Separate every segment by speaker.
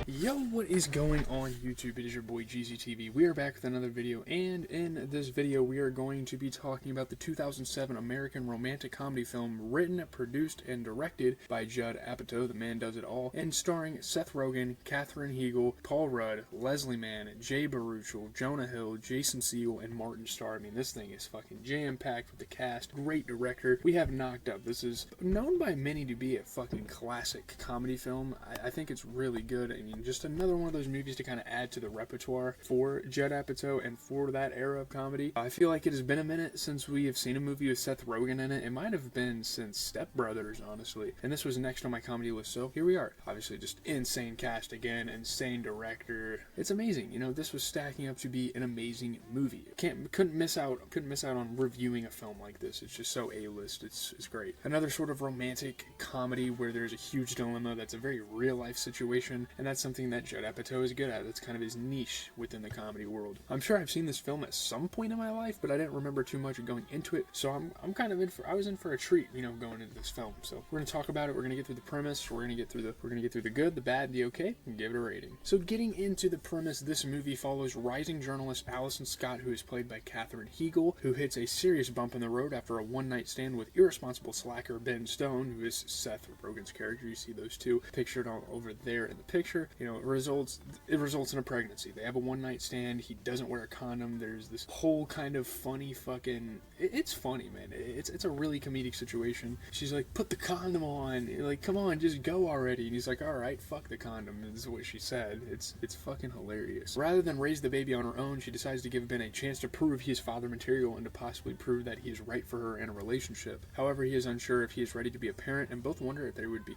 Speaker 1: Yo, what is going on YouTube? It is your boy GZTV. We are back with another video, and in this video we are going to be talking about the 2007 American romantic comedy film written, produced, and directed by Judd Apatow, the man does it all, and starring Seth Rogen, Katherine Heigl, Paul Rudd, Leslie Mann, Jay Baruchel, Jonah Hill, Jason Segel, and Martin Starr. I mean, this thing is fucking jam-packed with the cast. Great director. We have Knocked Up. This is known by many to be a fucking classic comedy film. I think it's really good. I mean, just another one of those movies to kind of add to the repertoire for Judd Apatow and for that era of comedy. I feel like it has been a minute since we have seen a movie with Seth Rogen in it. It might have been since Step Brothers, honestly. And this was next on my comedy list, so here we are. Obviously, just insane cast again, insane director. It's amazing. You know, this was stacking up to be an amazing movie. Couldn't miss out on reviewing a film like this. It's just so A-list. It's great. Another sort of romantic comedy where there's a huge dilemma that's a very real life situation, and that's something that Judd Apatow is good at. That's kind of his niche within the comedy world. I'm sure I've seen this film at some point in my life, but I didn't remember too much going into it, so I'm kind of I was in for a treat, you know, going into this film. So we're gonna talk about it. We're gonna get through the premise. We're gonna get through the good, the bad, the okay, and give it a rating. So getting into the premise, this movie follows rising journalist Allison Scott, who is played by Katherine Heigl, who hits a serious bump in the road after a one-night stand with irresponsible slacker Ben Stone, who is Seth Rogen's character. You see those two pictured all over there in the picture. You know, it results in a pregnancy. They have a one-night stand. He doesn't wear a condom. There's this whole kind of funny fucking... It's funny, man. It's a really comedic situation. She's like, put the condom on. Like, come on, just go already. And he's like, all right, fuck the condom. This is what she said. It's fucking hilarious. Rather than raise the baby on her own, she decides to give Ben a chance to prove he is father material and to possibly prove that he is right for her in a relationship. However, he is unsure if he is ready to be a parent, and both wonder if they would be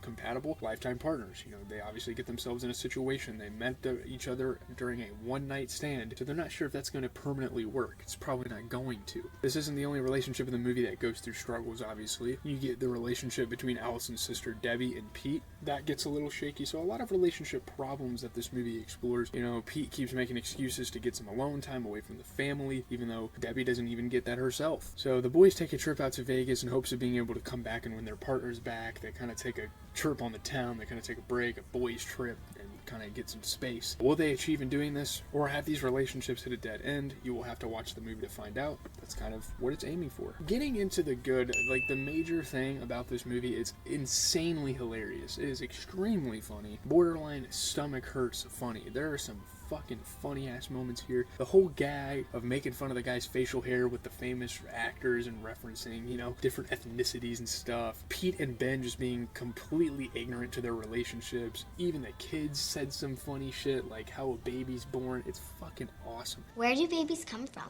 Speaker 1: compatible lifetime partners. You know, they obviously get themselves in a situation. They met each other during a one-night stand, so they're not sure if that's going to permanently work. It's probably not going to. This isn't the only relationship in the movie that goes through struggles, obviously. You get the relationship between Allison's sister Debbie and Pete. That gets a little shaky, so a lot of relationship problems that this movie explores. You know, Pete keeps making excuses to get some alone time away from the family, even though Debbie doesn't even get that herself. So the boys take a trip out to Vegas in hopes of being able to come back, and when their partner's back, they kind of take a trip on the town. They kind of take a break, a boys trip, and kind of get some space. Will they achieve in doing this, or have these relationships hit a dead end? You will have to watch the movie to find out. That's kind of what it's aiming for. Getting into the good, like the major thing about this movie, it's insanely hilarious. It is extremely funny, borderline stomach hurts funny. There are some fucking funny ass moments here. The whole gag of making fun of the guy's facial hair with the famous actors and referencing, you know, different ethnicities and stuff. Pete and Ben just being completely ignorant to their relationships. Even the kids said some funny shit like how a baby's born. It's fucking awesome.
Speaker 2: Where do babies come from?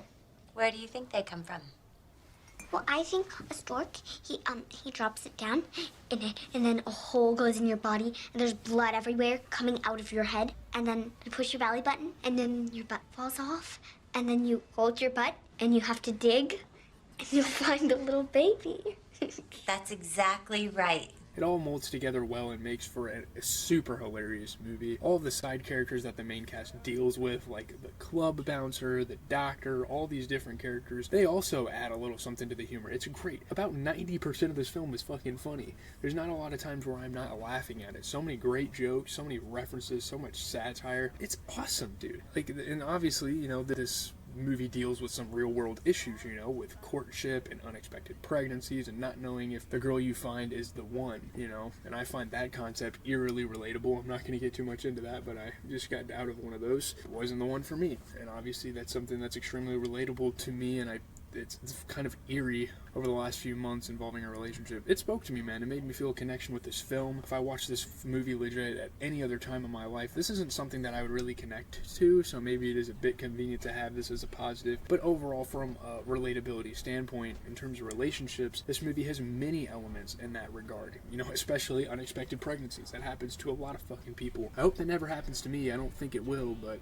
Speaker 3: Where do you think they come from?
Speaker 2: Well, I think a stork, he drops it down, and then a hole goes in your body, and there's blood everywhere coming out of your head, and then you push your belly button, and then your butt falls off, and then you hold your butt, and you have to dig, and you'll find a little baby.
Speaker 3: That's exactly right.
Speaker 1: It all molds together well and makes for a super hilarious movie. All of the side characters that the main cast deals with, like the club bouncer, the doctor, all these different characters, they also add a little something to the humor. It's great. About 90% of this film is fucking funny. There's not a lot of times where I'm not laughing at it. So many great jokes, so many references, so much satire. It's awesome, dude. Like, and obviously, you know, this movie deals with some real world issues, you know, with courtship and unexpected pregnancies and not knowing if the girl you find is the one, you know, and I find that concept eerily relatable. I'm not going to get too much into that, but I just got out of one of those. It wasn't the one for me, and obviously that's something that's extremely relatable to me, and it's kind of eerie over the last few months involving a relationship. It spoke to me, man. It made me feel a connection with this film. If I watched this movie legit at any other time in my life, this isn't something that I would really connect to, so maybe it is a bit convenient to have this as a positive. But overall, from a relatability standpoint, in terms of relationships, this movie has many elements in that regard. You know, especially unexpected pregnancies. That happens to a lot of fucking people. I hope that never happens to me. I don't think it will, but...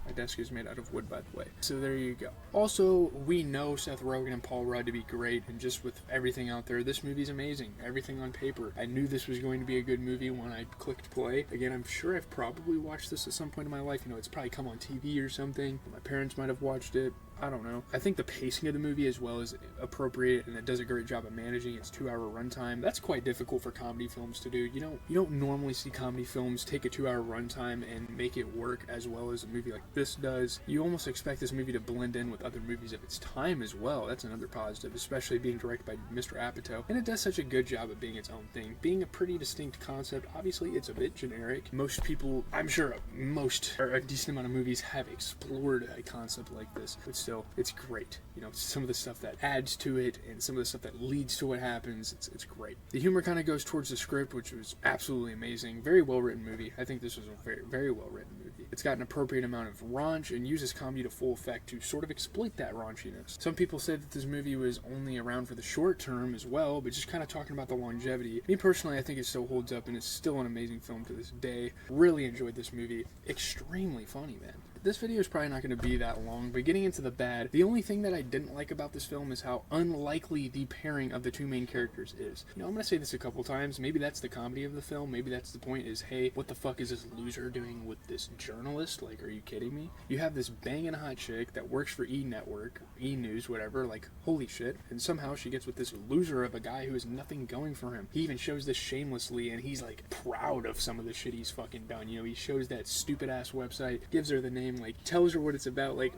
Speaker 1: My desk is made out of wood, by the way. So there you go. Also, we know Seth Rogen and Paul Rudd to be great, and just with everything out there, this movie's amazing. Everything on paper. I knew this was going to be a good movie when I clicked play. Again, I'm sure I've probably watched this at some point in my life. You know, it's probably come on TV or something. My parents might have watched it. I don't know. I think the pacing of the movie as well is appropriate, and it does a great job of managing its 2-hour runtime. That's quite difficult for comedy films to do. You don't normally see comedy films take a 2-hour runtime and make it work as well as a movie like this does. You almost expect this movie to blend in with other movies of its time as well. That's another positive, especially being directed by Mr. Apatow. And it does such a good job of being its own thing. Being a pretty distinct concept, obviously it's a bit generic. Most people, I'm sure most, or a decent amount of movies have explored a concept like this, but still, it's great. You know, some of the stuff that adds to it and some of the stuff that leads to what happens, it's great. The humor kind of goes towards the script, which was absolutely amazing. Very well written movie. I think this was a very, very well written movie. It's got an appropriate amount of raunch and uses comedy to full effect to sort of exploit that raunchiness. Some people say that this movie was only around for the short term as well, but just kind of talking about the longevity. Me personally, I think it still holds up and it's still an amazing film to this day. Really enjoyed this movie. Extremely funny, man. This video is probably not going to be that long, but getting into the bad, the only thing that I didn't like about this film is how unlikely the pairing of the two main characters is. You know, I'm going to say this a couple times, maybe that's the comedy of the film, maybe that's the point is, hey, what the fuck is this loser doing with this journalist? Like, are you kidding me? You have this banging hot chick that works for E! Network, E! News, whatever, like, holy shit, and somehow she gets with this loser of a guy who has nothing going for him. He even shows this shamelessly, and he's, like, proud of some of the shit he's fucking done. You know, he shows that stupid-ass website, gives her the name, like, tells her what it's about. Like,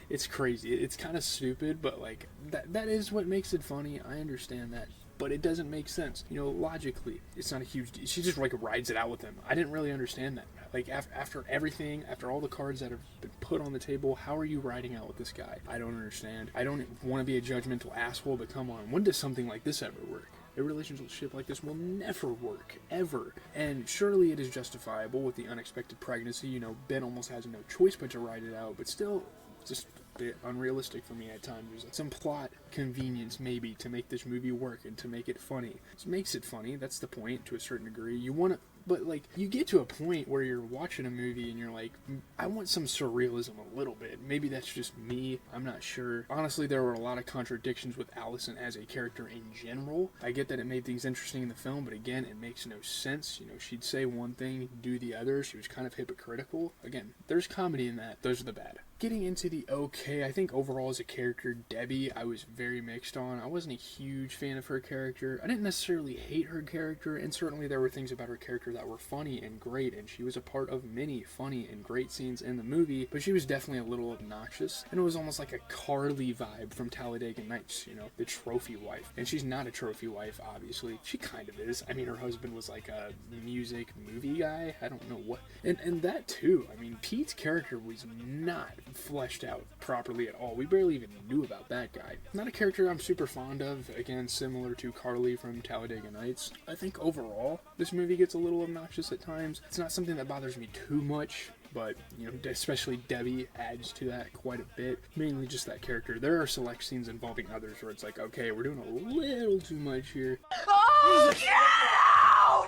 Speaker 1: it's crazy. It's kind of stupid, but, like, that is what makes it funny. I understand that. But it doesn't make sense. You know, logically, it's not a huge deal. She just, like, rides it out with him. I didn't really understand that. Like, after everything, after all the cards that have been put on the table, how are you riding out with this guy? I don't understand. I don't want to be a judgmental asshole, but come on. When does something like this ever work? A relationship like this will never work, ever. And surely it is justifiable with the unexpected pregnancy. You know, Ben almost has no choice but to ride it out, but still, just a bit unrealistic for me at times. There's some plot convenience, maybe, to make this movie work and to make it funny. It makes it funny, that's the point, to a certain degree. You want to, but, like, you get to a point where you're watching a movie and you're like, I want some surrealism a little bit. Maybe that's just me. I'm not sure. Honestly, there were a lot of contradictions with Allison as a character in general. I get that it made things interesting in the film, but again, it makes no sense. You know, she'd say one thing, do the other. She was kind of hypocritical. Again, there's comedy in that. Those are the bad. Getting into the okay, I think overall as a character, Debbie, I was very mixed on. I wasn't a huge fan of her character. I didn't necessarily hate her character, and certainly there were things about her character that were funny and great, and she was a part of many funny and great scenes in the movie, but she was definitely a little obnoxious, and it was almost like a Carly vibe from Talladega Nights, you know, the trophy wife. And she's not a trophy wife, obviously. She kind of is. I mean, her husband was like a music movie guy. I don't know what. And that too. I mean, Pete's character was not fleshed out properly at all. We barely even knew about that guy. Not a character I'm super fond of. Again, similar to Carly from Talladega Nights. I think overall, this movie gets a little obnoxious at times. It's not something that bothers me too much, but, you know, especially Debbie adds to that quite a bit. Mainly just that character. There are select scenes involving others where it's like, okay, we're doing a little too much here.
Speaker 4: Oh, get out!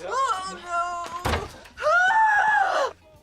Speaker 4: Oh, no!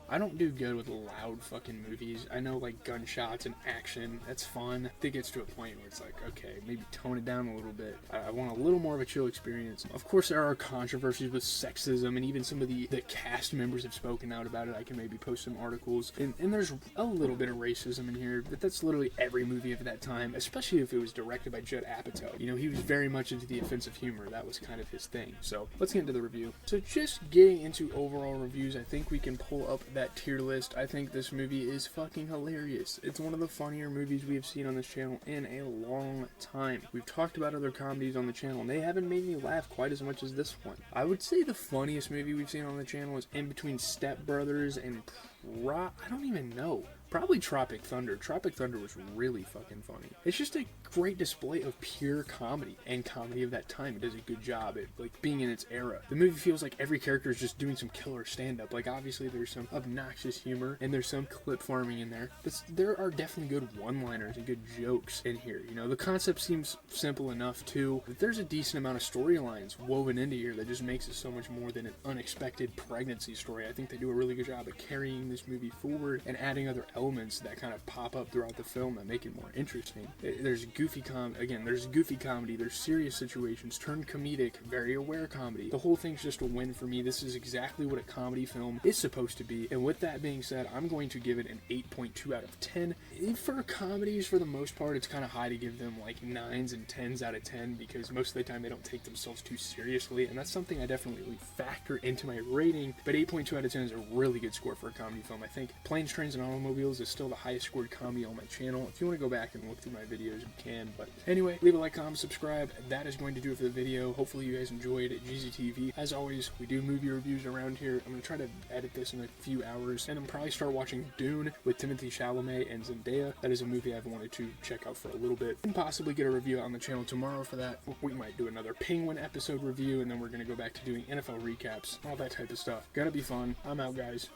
Speaker 1: I don't do good with loud fucking movies. I know, like, gunshots and action, that's fun. It gets to a point where it's like, okay, maybe tone it down a little bit. I want a little more of a chill experience. Of course, there are controversies with sexism, and even some of the cast members have spoken out about it. I can maybe post some articles. And there's a little bit of racism in here, but that's literally every movie of that time, especially if it was directed by Judd Apatow. You know, he was very much into the offensive humor. That was kind of his thing. So, let's get into the review. So, just getting into overall reviews, I think we can pull up that tier list. I think this movie is fucking hilarious. It's one of the funnier movies we have seen on this channel in a long time. We've talked about other comedies on the channel, and they haven't made me laugh quite as much as this one. I would say the funniest movie we've seen on the channel is in between Step Brothers and I don't even know. Probably Tropic Thunder. Tropic Thunder was really fucking funny. It's just a great display of pure comedy and comedy of that time. It does a good job at, like, being in its era. The movie feels like every character is just doing some killer stand-up. Like, obviously there's some obnoxious humor and there's some clip farming in there, but there are definitely good one-liners and good jokes in here. You know, the concept seems simple enough too, but there's a decent amount of storylines woven into here that just makes it so much more than an unexpected pregnancy story. I think they do a really good job of carrying this movie forward and adding other elements elements that kind of pop up throughout the film that make it more interesting. There's goofy comedy, there's serious situations, turned comedic, very aware comedy. The whole thing's just a win for me. This is exactly what a comedy film is supposed to be. And with that being said, I'm going to give it an 8.2 out of 10. For comedies, for the most part, it's kind of high to give them like 9s and 10s out of 10 because most of the time they don't take themselves too seriously, and that's something I definitely factor into my rating. But 8.2 out of 10 is a really good score for a comedy film. I think Planes, Trains, and Automobiles is still the highest scored comedy on my channel. If you want to go back and look through my videos, you can. But anyway, leave a like, comment, subscribe. That is going to do it for the video. Hopefully you guys enjoyed GZTV. As always, we do movie reviews around here. I'm going to try to edit this in a few hours, and I'm probably start watching Dune with Timothée Chalamet and Zendaya. That is a movie I've wanted to check out for a little bit, and possibly get a review out on the channel tomorrow for that. We might do another Penguin episode review, and then we're going to go back to doing NFL recaps, all that type of stuff. Gonna be fun. I'm out, guys.